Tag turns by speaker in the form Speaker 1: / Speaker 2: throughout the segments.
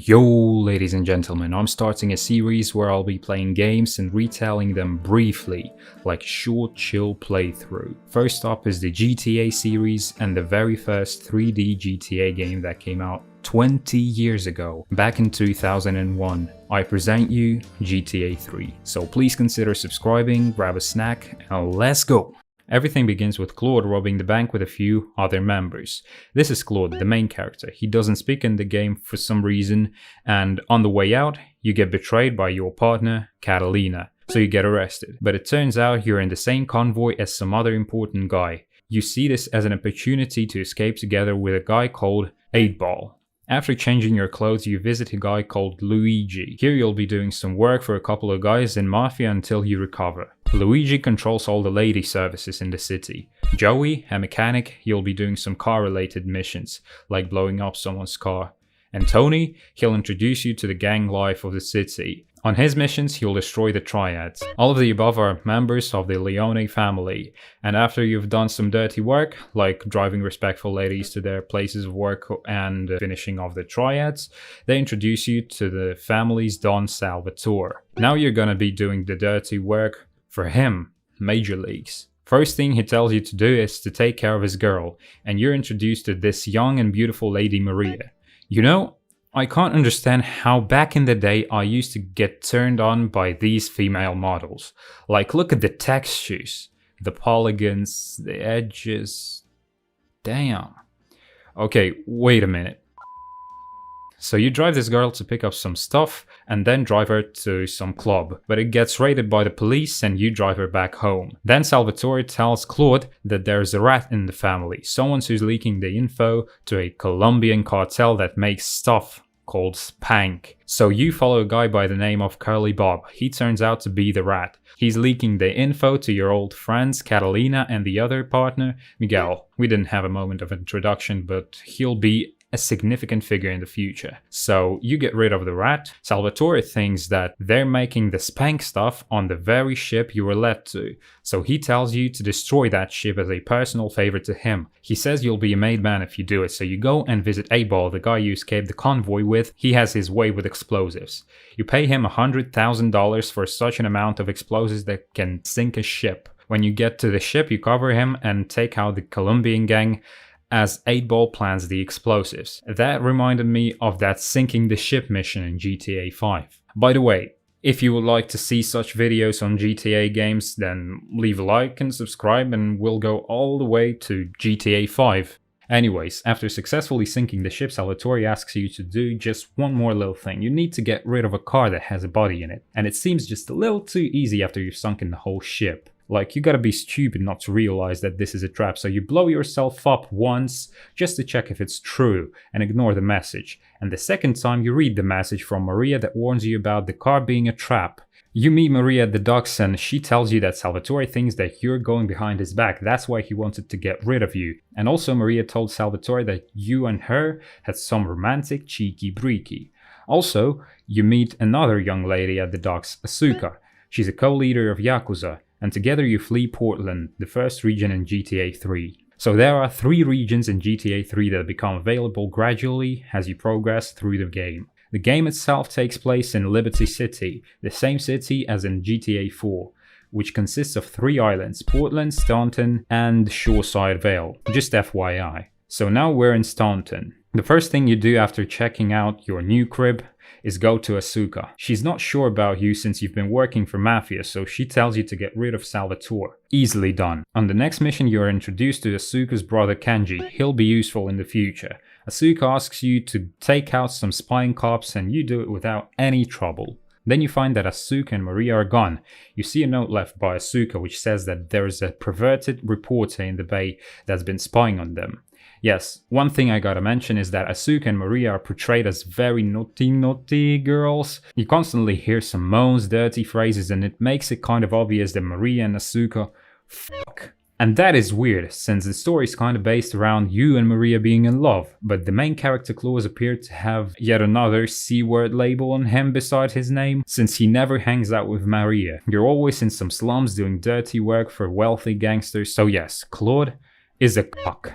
Speaker 1: Yo, ladies and gentlemen, I'm starting a series where I'll be playing games and retelling them briefly, like a short chill playthrough. First up is the GTA series and the very first 3D GTA game that came out 20 years ago, back in 2001. I present you GTA 3. So please consider subscribing, grab a snack, and let's go! Everything begins with Claude robbing the bank with a few other members. This is Claude, the main character. He doesn't speak in the game for some reason, and on the way out, you get betrayed by your partner, Catalina, so you get arrested. But it turns out you're in the same convoy as some other important guy. You see this as an opportunity to escape together with a guy called 8-Ball. After changing your clothes, you visit a guy called Luigi. Here you'll be doing some work for a couple of guys in Mafia until you recover. Luigi controls all the lady services in the city. Joey, a mechanic, you'll be doing some car-related missions, like blowing up someone's car. And Tony, he'll introduce you to the gang life of the city. On his missions, he'll destroy the triads. All of the above are members of the Leone family, and after you've done some dirty work, like driving respectful ladies to their places of work and finishing off the triads, they introduce you to the family's Don Salvatore. Now you're gonna be doing the dirty work for him, Major Leagues. First thing he tells you to do is to take care of his girl, and you're introduced to this young and beautiful lady Maria. You know, I can't understand how back in the day I used to get turned on by these female models. Like, look at the textures, the polygons, the edges. Damn. Okay, wait a minute. So you drive this girl to pick up some stuff and then drive her to some club, but it gets raided by the police and you drive her back home. Then Salvatore tells Claude that there's a rat in the family, someone who's leaking the info to a Colombian cartel that makes stuff called Spank. So you follow a guy by the name of Curly Bob. He turns out to be the rat. He's leaking the info to your old friends Catalina and the other partner, Miguel. We didn't have a moment of introduction, but he'll be a significant figure in the future. So you get rid of the rat. Salvatore thinks that they're making the Spank stuff on the very ship you were led to. So he tells you to destroy that ship as a personal favor to him. He says you'll be a made man if you do it. So you go and visit 8-Ball, the guy you escaped the convoy with. He has his way with explosives. You pay him $100,000 for such an amount of explosives that can sink a ship. When you get to the ship, you cover him and take out the Colombian gang as 8-Ball plans the explosives. That reminded me of that sinking the ship mission in GTA 5. By the way, if you would like to see such videos on GTA games, then leave a like and subscribe and we'll go all the way to GTA 5. Anyways, after successfully sinking the ship, Salvatore asks you to do just one more little thing. You need to get rid of a car that has a body in it, and it seems just a little too easy after you've sunken the whole ship. Like, you gotta be stupid not to realize that this is a trap, so you blow yourself up once just to check if it's true and ignore the message. And the second time you read the message from Maria that warns you about the car being a trap. You meet Maria at the docks and she tells you that Salvatore thinks that you're going behind his back, that's why he wanted to get rid of you. And also Maria told Salvatore that you and her had some romantic cheeky breaky. Also, you meet another young lady at the docks, Asuka. She's a co-leader of Yakuza, and together you flee Portland, the first region in GTA 3. So there are 3 regions in GTA 3 that become available gradually as you progress through the game. The game itself takes place in Liberty City, the same city as in GTA 4, which consists of 3 islands, Portland, Staunton, and Shoreside Vale, just FYI. So now we're in Staunton. The first thing you do after checking out your new crib is go to Asuka. She's not sure about you since you've been working for Mafia, so she tells you to get rid of Salvatore. Easily done. On the next mission you are introduced to Asuka's brother Kenji. He'll be useful in the future. Asuka asks you to take out some spying cops and you do it without any trouble. Then you find that Asuka and Maria are gone. You see a note left by Asuka which says that there is a perverted reporter in the bay that's been spying on them. Yes, one thing I gotta mention is that Asuka and Maria are portrayed as very naughty girls. You constantly hear some moans, dirty phrases, and it makes it kind of obvious that Maria and Asuka fuck. And that is weird, since the story is kind of based around you and Maria being in love, but the main character Claude appeared to have yet another C-word label on him beside his name, since he never hangs out with Maria. You're always in some slums doing dirty work for wealthy gangsters, so yes, Claude is a cock.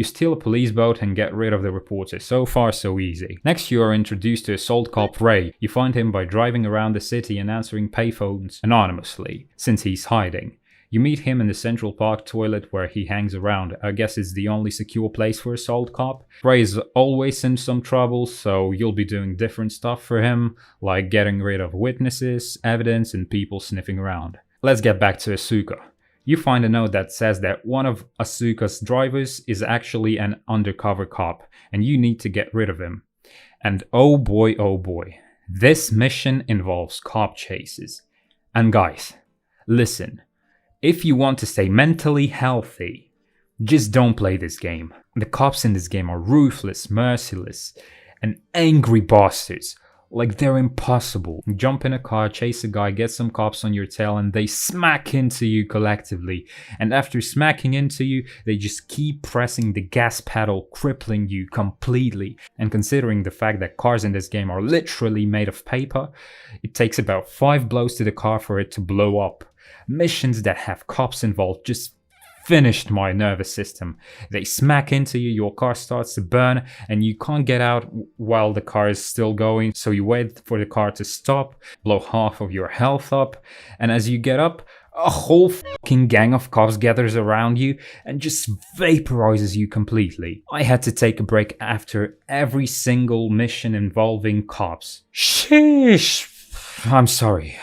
Speaker 1: You steal a police boat and get rid of the reporter. So far so easy. Next you are introduced to assault cop Ray. You find him by driving around the city and answering payphones anonymously, since he's hiding. You meet him in the Central Park toilet where he hangs around. I guess it's the only secure place for assault cop. Ray is always in some trouble, so you'll be doing different stuff for him, like getting rid of witnesses, evidence, and people sniffing around. Let's get back to Asuka. You find a note that says that one of Asuka's drivers is actually an undercover cop, and you need to get rid of him. And oh boy, this mission involves cop chases. And guys, listen. If you want to stay mentally healthy, just don't play this game. The cops in this game are ruthless, merciless, and angry bastards. Like, they're impossible. You jump in a car, chase a guy, get some cops on your tail, and they smack into you collectively. And after smacking into you, they just keep pressing the gas pedal, crippling you completely. And considering the fact that cars in this game are literally made of paper, it takes about 5 blows to the car for it to blow up. Missions that have cops involved just finished my nervous system. They smack into you, your car starts to burn, and you can't get out while the car is still going, so you wait for the car to stop, blow half of your health up, and as you get up, a whole fucking gang of cops gathers around you and just vaporizes you completely. I had to take a break after every single mission involving cops. Sheesh! I'm sorry,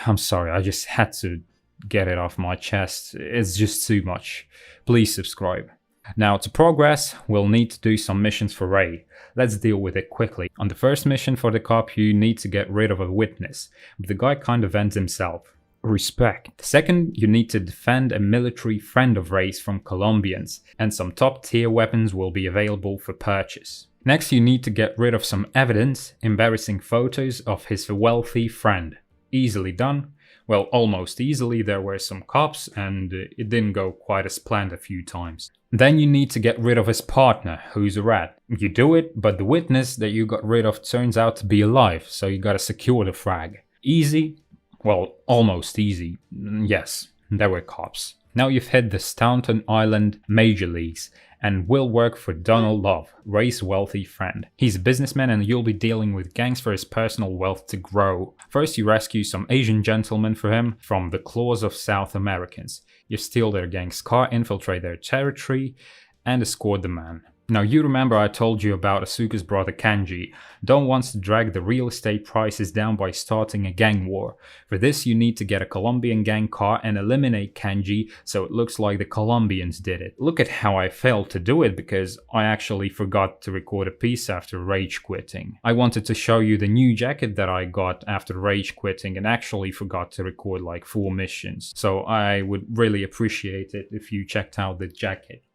Speaker 1: I just had to get it off my chest. It's just too much. Please subscribe. Now, to progress, we'll need to do some missions for Ray. Let's deal with it quickly. On the first mission for the cop, you need to get rid of a witness, but the guy kind of ends himself. Respect. Second, you need to defend a military friend of Ray's from Colombians, and some top tier weapons will be available for purchase. Next, you need to get rid of some evidence, embarrassing photos of his wealthy friend. Easily done. Well, almost easily. There were some cops and it didn't go quite as planned a few times. Then you need to get rid of his partner, who's a rat. You do it, but the witness that you got rid of turns out to be alive, so you gotta secure the frag. Easy? Well, almost easy. Yes, there were cops. Now you've hit the Staunton Island Major Leagues and will work for Donald Love, Ray's wealthy friend. He's a businessman and you'll be dealing with gangs for his personal wealth to grow. First, you rescue some Asian gentlemen for him from the claws of South Americans. You steal their gang's car, infiltrate their territory, and escort the man. Now you remember I told you about Asuka's brother Kanji. Don wants to drag the real estate prices down by starting a gang war. For this you need to get a Colombian gang car and eliminate Kanji so it looks like the Colombians did it. Look at how I failed to do it because I actually forgot to record a piece after rage quitting. I wanted to show you the new jacket that I got after rage quitting and actually forgot to record like 4 missions. So I would really appreciate it if you checked out the jacket.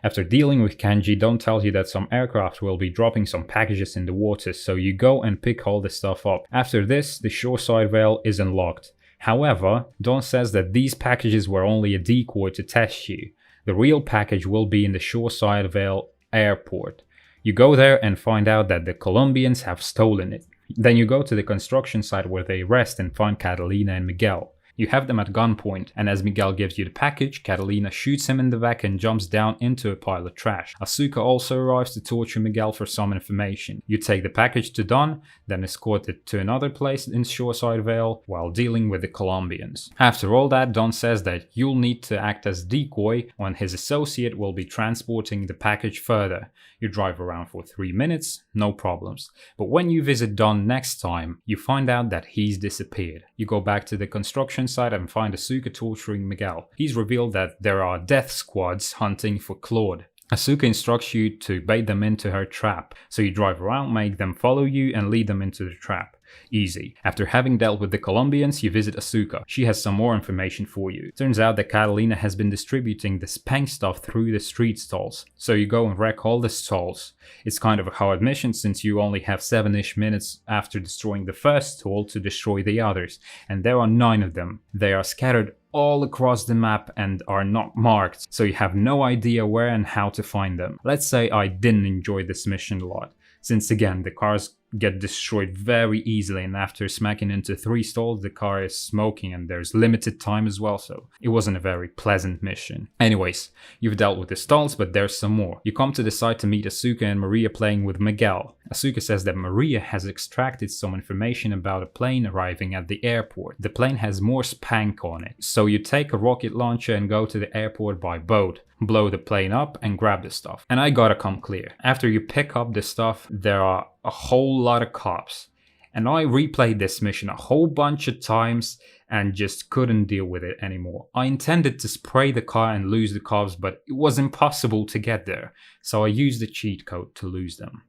Speaker 1: After dealing with Kanji, Don tells you that some aircraft will be dropping some packages in the water, so you go and pick all the stuff up. After this, the shoreside veil is unlocked. However, Don says that these packages were only a decoy to test you. The real package will be in the shoreside veil airport. You go there and find out that the Colombians have stolen it. Then you go to the construction site where they rest and find Catalina and Miguel. You have them at gunpoint, and as Miguel gives you the package, Catalina shoots him in the back and jumps down into a pile of trash. Asuka also arrives to torture Miguel for some information. You take the package to Don, then escort it to another place in Shoreside Vale while dealing with the Colombians. After all that, Don says that you'll need to act as decoy when his associate will be transporting the package further. You drive around for 3 minutes, no problems. But when you visit Don next time, you find out that he's disappeared. You go back to the construction site and find Asuka torturing Miguel. He's revealed that there are death squads hunting for Claude. Asuka instructs you to bait them into her trap, so you drive around, make them follow you and lead them into the trap. Easy. After having dealt with the Colombians, you visit Asuka. She has some more information for you. Turns out that Catalina has been distributing the spank stuff through the street stalls, so you go and wreck all the stalls. It's kind of a hard mission since you only have 7-ish minutes after destroying the first stall to destroy the others, and there are 9 of them. They are scattered all across the map and are not marked, so you have no idea where and how to find them. Let's say I didn't enjoy this mission a lot, since again the cars get destroyed very easily, and after smacking into 3 stalls the car is smoking and there's limited time as well, so it wasn't a very pleasant mission. Anyways, you've dealt with the stalls, but there's some more. You come to the site to meet Asuka and Maria playing with Miguel. Asuka says that Maria has extracted some information about a plane arriving at the airport. The plane has more spank on it, so you take a rocket launcher and go to the airport by boat, blow the plane up and grab the stuff. And I gotta come clear, after you pick up the stuff there are a whole lot of cops, and I replayed this mission a whole bunch of times and just couldn't deal with it anymore. I intended to spray the car and lose the cops, but it was impossible to get there, so I used the cheat code to lose them.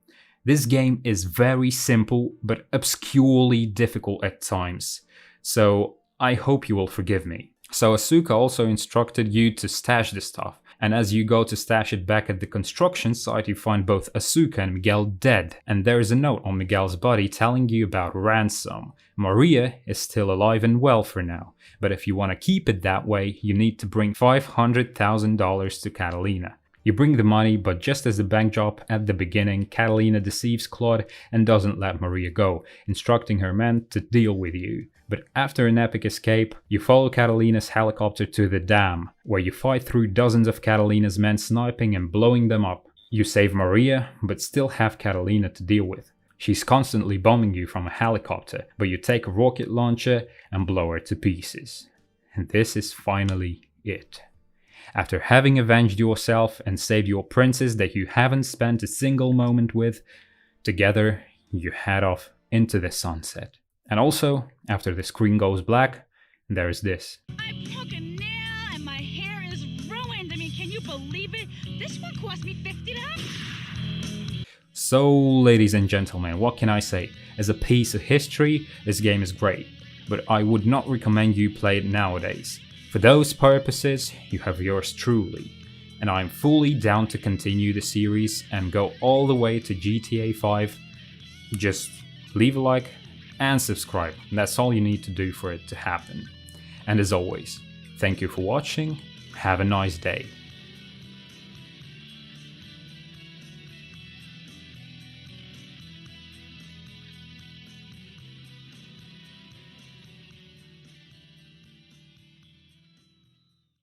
Speaker 1: This game is very simple but obscurely difficult at times, so I hope you will forgive me. So Asuka also instructed you to stash the stuff, and as you go to stash it back at the construction site you find both Asuka and Miguel dead, and there is a note on Miguel's body telling you about ransom. Maria is still alive and well for now, but if you want to keep it that way you need to bring $500,000 to Catalina. You bring the money, but just as the bank job at the beginning, Catalina deceives Claude and doesn't let Maria go, instructing her men to deal with you. But after an epic escape, you follow Catalina's helicopter to the dam, where you fight through dozens of Catalina's men sniping and blowing them up. You save Maria, but still have Catalina to deal with. She's constantly bombing you from a helicopter, but you take a rocket launcher and blow her to pieces. And this is finally it. After having avenged yourself and saved your princess that you haven't spent a single moment with, together you head off into the sunset. And also, after the screen goes black, there's this.
Speaker 2: I broke a nail and my hair is ruined. I mean, can you believe it? This one cost me $50.
Speaker 1: So, ladies and gentlemen, what can I say? As a piece of history, this game is great, but I would not recommend you play it nowadays. For those purposes, you have yours truly, and I'm fully down to continue the series and go all the way to GTA 5. Just leave a like and subscribe, that's all you need to do for it to happen. And as always, thank you for watching, have a nice day.